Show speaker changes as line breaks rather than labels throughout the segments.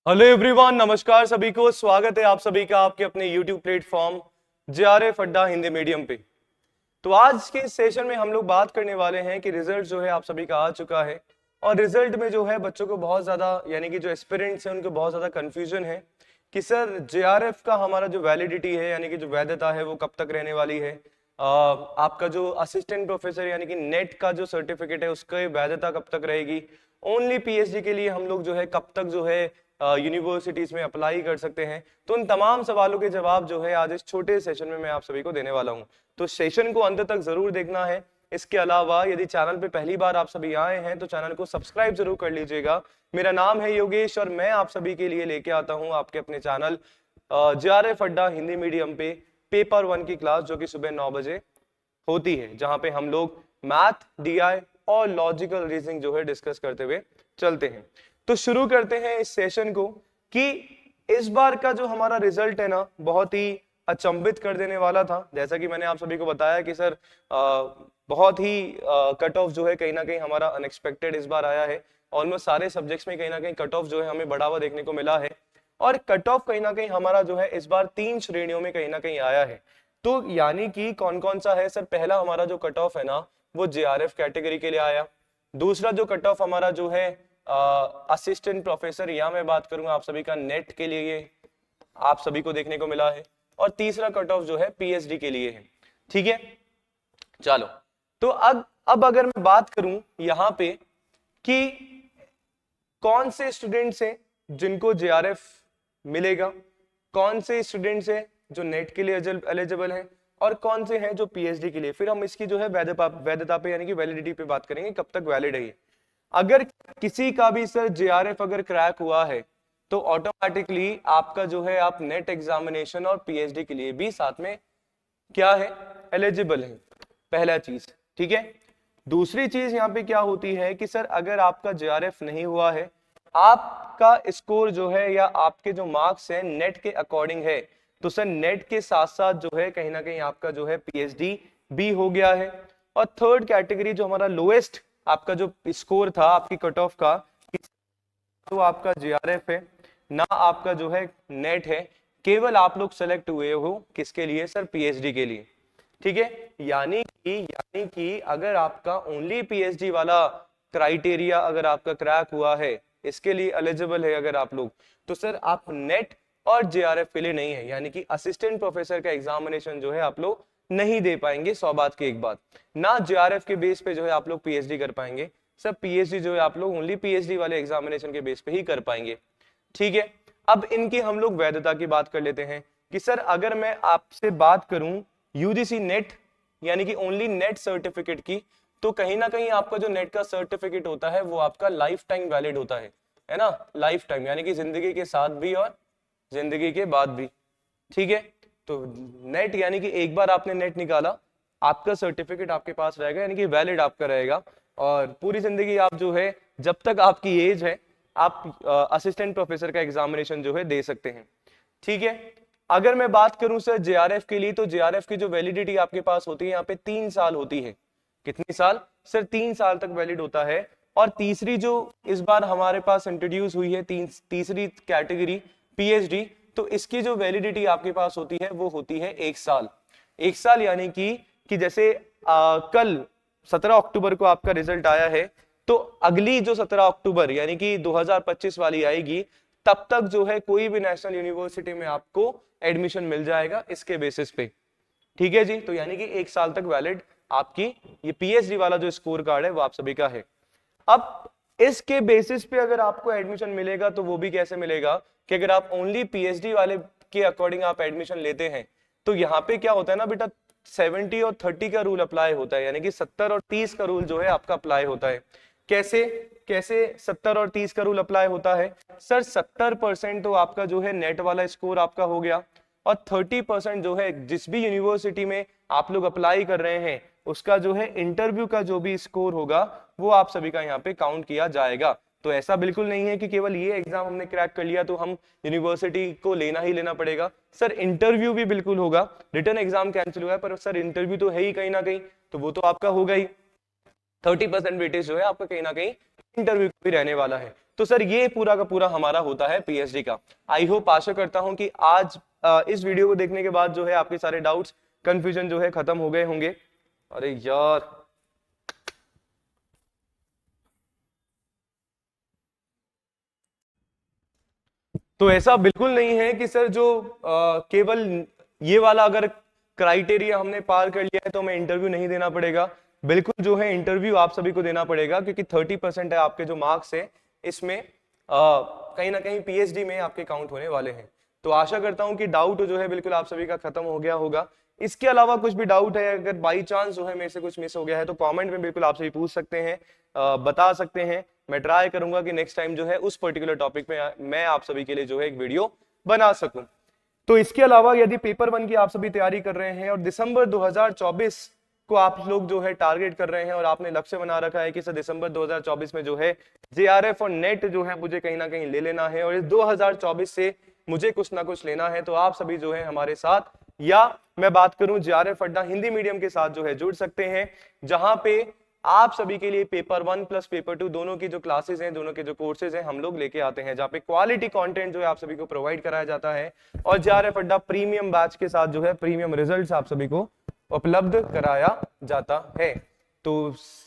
Hello everyone, नमस्कार सभी को। स्वागत है आप सभी का आपके अपने यूट्यूब प्लेटफॉर्म जेआरएफ अड्डा हिंदी मीडियम पे। तो आज के इस सेशन में हम लोग बात करने वाले हैं कि रिजल्ट जो है आप सभी का आ चुका है और रिजल्ट में जो है बच्चों को बहुत ज्यादा यानी कि जो एस्पिरेंट्स हैं उनको बहुत ज्यादा कंफ्यूजन है कि सर जेआरएफ का हमारा जो वैलिडिटी है यानी कि जो वैधता है वो कब तक रहने वाली है। आपका जो असिस्टेंट प्रोफेसर यानी कि नेट का जो सर्टिफिकेट है उसकी वैधता कब तक रहेगी। ओनली पीएचडी के लिए हम लोग जो है कब तक जो है यूनिवर्सिटीज में अप्लाई कर सकते हैं। तो उन तमाम सवालों के जवाब जो है आज इस छोटे सेशन में मैं आप सभी को देने वाला हूं। तो सेशन को अंत तक जरूर देखना है। इसके अलावा यदि चैनल पे पहली बार आप सभी आए हैं तो चैनल को सब्सक्राइब जरूर कर लीजिएगा। मेरा नाम है योगेश और मैं आप सभी के लिए लेके आता हूं आपके अपने चैनल जेआरएफ अड्डा हिंदी मीडियम पे पेपर 1 की क्लास जो कि सुबह 9 बजे होती है, जहां पे हम लोग मैथ, डीआई और लॉजिकल रीजनिंग जो है डिस्कस करते हुए चलते हैं। तो शुरू करते हैं इस सेशन को कि इस बार का जो हमारा रिजल्ट है ना बहुत ही अचंभित कर देने वाला था। जैसा कि मैंने आप सभी को बताया कि सर बहुत ही कट ऑफ जो है कहीं ना कहीं हमारा अनएक्सपेक्टेड इस बार आया है। ऑलमोस्ट सारे सब्जेक्ट्स में कहीं ना कहीं कट ऑफ जो है हमें बढ़ावा देखने को मिला है और कट ऑफ कहीं ना कहीं हमारा जो है इस बार 3 श्रेणियों में कहीं ना कहीं आया है। तो यानी कि कौन कौन सा है सर? पहला हमारा जो कट ऑफ है ना वो जेआरएफ कैटेगरी के लिए आया। दूसरा जो कट ऑफ हमारा जो है असिस्टेंट प्रोफेसर या मैं बात करूंगा आप सभी का नेट के लिए आप सभी को देखने को मिला है। और तीसरा कट ऑफ जो है पीएचडी के लिए है। ठीक है, चलो। तो अब अगर मैं बात करूं यहां पे कि कौन से स्टूडेंट्स हैं जिनको जेआरएफ मिलेगा, कौन से स्टूडेंट्स हैं जो नेट के लिए एलिजिबल हैं और कौन से हैं जो पीएचडी के लिए, फिर हम इसकी जो है वैधता पे यानी कि वैलिडिटी पे बात करेंगे, कब तक वैलिड है ये। अगर किसी का भी सर जेआरएफ अगर क्रैक हुआ है तो ऑटोमेटिकली आपका जो है आप नेट एग्जामिनेशन और पीएचडी के लिए भी साथ में क्या है, एलिजिबल है। पहला चीज, ठीक है। दूसरी चीज यहाँ पे क्या होती है कि सर अगर आपका जेआरएफ नहीं हुआ है, आपका स्कोर जो है या आपके जो मार्क्स हैं नेट के अकॉर्डिंग है, तो सर नेट के साथ साथ जो है कहीं ना कहीं आपका जो है पीएचडी भी हो गया है। और थर्ड कैटेगरी जो हमारा लोएस्ट आपका जो स्कोर था आपकी कट ऑफ का, तो आपका जेआरएफ है ना आपका जो है नेट है, केवल आप लोग सेलेक्ट हुए हो किसके लिए सर? पीएचडी के लिए। ठीक है, यानी कि अगर आपका ओनली पीएचडी वाला क्राइटेरिया अगर आपका क्रैक हुआ है, इसके लिए एलिजिबल है अगर आप लोग, तो सर आप नेट और जेआरएफ के लिए नहीं है, यानी कि असिस्टेंट प्रोफेसर का एग्जामिनेशन जो है आप लोग नहीं दे पाएंगे। 100 बात की एक बात, ना जेआरएफ के बेस पे जो है आप लोग पीएचडी कर पाएंगे। सर पीएचडी जो है आप लोग ओनली पीएचडी वाले एग्जामिनेशन के बेस पे ही कर पाएंगे। ठीक है, अब इनकी हम लोग वैधता की बात कर लेते हैं कि सर अगर मैं आपसे बात करूं यूजीसी नेट यानी कि ओनली नेट सर्टिफिकेट की, तो कहीं ना कहीं आपका जो नेट का सर्टिफिकेट होता है वो आपका लाइफ टाइम वैलिड होता है ना, लाइफ टाइम, यानी कि जिंदगी के साथ भी और जिंदगी के बाद भी। ठीक है, तो नेट यानी कि एक बार आपने नेट निकाला, आपका सर्टिफिकेट आपके पास रहेगा, यानी कि वैलिड आपका रहेगा और पूरी जिंदगी आप जो है जब तक आपकी एज है आप असिस्टेंट प्रोफेसर का एग्जामिनेशन जो है दे सकते हैं। ठीक है, अगर मैं बात करूं सर जेआरएफ के लिए, तो जेआरएफ की जो वैलिडिटी आपके पास होती है यहाँ पे 3 साल होती है। कितने साल सर? 3 साल तक वैलिड होता है। और तीसरी जो इस बार हमारे पास इंट्रोड्यूस हुई है तीसरी कैटेगरी पीएचडी, तो इसकी जो वैलिडिटी आपके पास होती है वो होती है 1 साल। 1 साल यानी कि जैसे कल 17 अक्टूबर को आपका रिजल्ट आया है, तो अगली जो 17 अक्टूबर यानी कि 2025 वाली आएगी, तब तक जो है कोई भी नेशनल यूनिवर्सिटी में आपको एडमिशन मिल जाएगा इसके बेसिस पे। ठीक है जी, तो यानी कि 1 साल तक वैलिड आपकी ये पीएचडी वाला जो स्कोर कार्ड है वो आप सभी का है। अब इसके बेसिस पे अगर आपको एडमिशन मिलेगा तो वो भी कैसे मिलेगा कि अगर आप ओनली पीएचडी वाले के अकॉर्डिंग आप एडमिशन लेते हैं, तो यहाँ पे क्या होता है ना बेटा, 70 और 30 का रूल अप्लाई होता है, यानी कि 70 और 30 का रूल जो है आपका अप्लाई होता है। कैसे कैसे 70 और 30 का रूल अप्लाई होता है सर? 70% तो आपका जो है नेट वाला स्कोर आपका हो गया और 30% जो है जिस भी यूनिवर्सिटी में आप लोग अप्लाई कर रहे हैं उसका जो है इंटरव्यू का जो भी स्कोर होगा वो आप सभी का यहाँ पे काउंट किया जाएगा। तो ऐसा बिल्कुल नहीं है कि केवल ये एग्जाम हमने क्रैक कर लिया तो हम यूनिवर्सिटी को लेना ही लेना पड़ेगा। सर इंटरव्यू भी बिल्कुल होगा, रिटर्न एग्जाम कैंसिल हुआ है पर सर इंटरव्यू तो है ही कहीं ना कहीं, तो वो तो आपका होगा ही। 30% वेटेज जो है आपका कहीं ना कहीं इंटरव्यू भी रहने वाला है। तो सर ये पूरा का पूरा हमारा होता है पीएचडी का। आई होप, आशा करता हूं कि आज इस वीडियो को देखने के बाद जो है आपके सारे डाउट्स, कंफ्यूजन जो है खत्म हो गए होंगे। अरे यार, तो ऐसा बिल्कुल नहीं है कि सर जो केवल ये वाला अगर क्राइटेरिया हमने पार कर लिया है तो हमें इंटरव्यू नहीं देना पड़ेगा। बिल्कुल जो है इंटरव्यू आप सभी को देना पड़ेगा, क्योंकि 30% है आपके जो मार्क्स है इसमें कहीं ना कहीं पीएचडी में आपके काउंट होने वाले हैं। तो आशा करता हूं कि डाउट जो है बिल्कुल आप सभी का खत्म हो गया होगा। इसके अलावा कुछ भी डाउट है, अगर बाई चांस जो है मेरे से कुछ मिस हो गया है तो कमेंट में बिल्कुल आप सभी पूछ सकते हैं, बता सकते हैं। मैं ट्राई करूंगा कि नेक्स्ट टाइम जो है उस पर्टिकुलर टॉपिक में मैं आप सभी के लिए जो है एक वीडियो बना सकूं। तो इसके अलावा यदि पेपर 1 की आप सभी तैयारी कर रहे हैं और दिसंबर 2024 को आप लोग जो है टारगेट कर रहे हैं और आपने लक्ष्य बना रखा है कि सर दिसंबर 2024 में जो है जेआरएफ और नेट जो है मुझे कहीं ना कहीं ले लेना है और इस 2024 से मुझे कुछ ना कुछ लेना है, तो आप सभी जो है हमारे साथ, या मैं बात करूं जेआरएफ अड्डा हिंदी मीडियम के साथ जो है जुड़ सकते हैं, जहां पे आप सभी के लिए पेपर 1 प्लस पेपर 2 दोनों की जो क्लासेस हैं, दोनों के जो कोर्सेज हैं हम लोग लेके आते हैं, जहाँ पे क्वालिटी कंटेंट जो है आप सभी को प्रोवाइड कराया जाता है और जेआरएफ अड्डा प्रीमियम बैच के साथ जो है प्रीमियम रिजल्ट्स आप सभी को उपलब्ध कराया जाता है। तो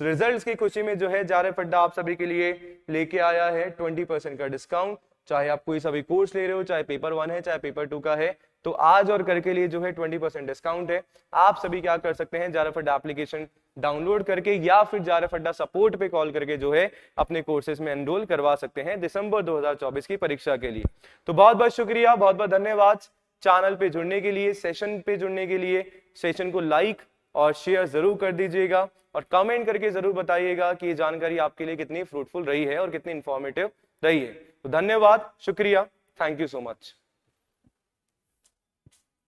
रिजल्ट्स की खुशी में जो है जेआरएफ अड्डा आप सभी के लिए लेके आया है 20% का डिस्काउंट। चाहे आप कोई सभी कोर्स ले रहे हो, चाहे पेपर 1 है चाहे पेपर 2 का है, तो आज और कल के लिए जो है 20% डिस्काउंट है। आप सभी क्या कर सकते हैं, जेआरएफ अड्डा एप्लीकेशन डाउनलोड करके या फिर जेआरएफ अड्डा सपोर्ट पे कॉल करके जो है अपने कोर्सेज में एनरोल करवा सकते हैं दिसंबर 2024 की परीक्षा के लिए। तो बहुत बहुत शुक्रिया, बहुत बहुत धन्यवाद चैनल पे जुड़ने के लिए, सेशन पे जुड़ने के लिए। सेशन को लाइक और शेयर जरूर कर दीजिएगा और कमेंट करके जरूर बताइएगा कि ये जानकारी आपके लिए कितनी फ्रूटफुल रही है और कितनी इंफॉर्मेटिव रही है। तो धन्यवाद, शुक्रिया, थैंक यू सो मच।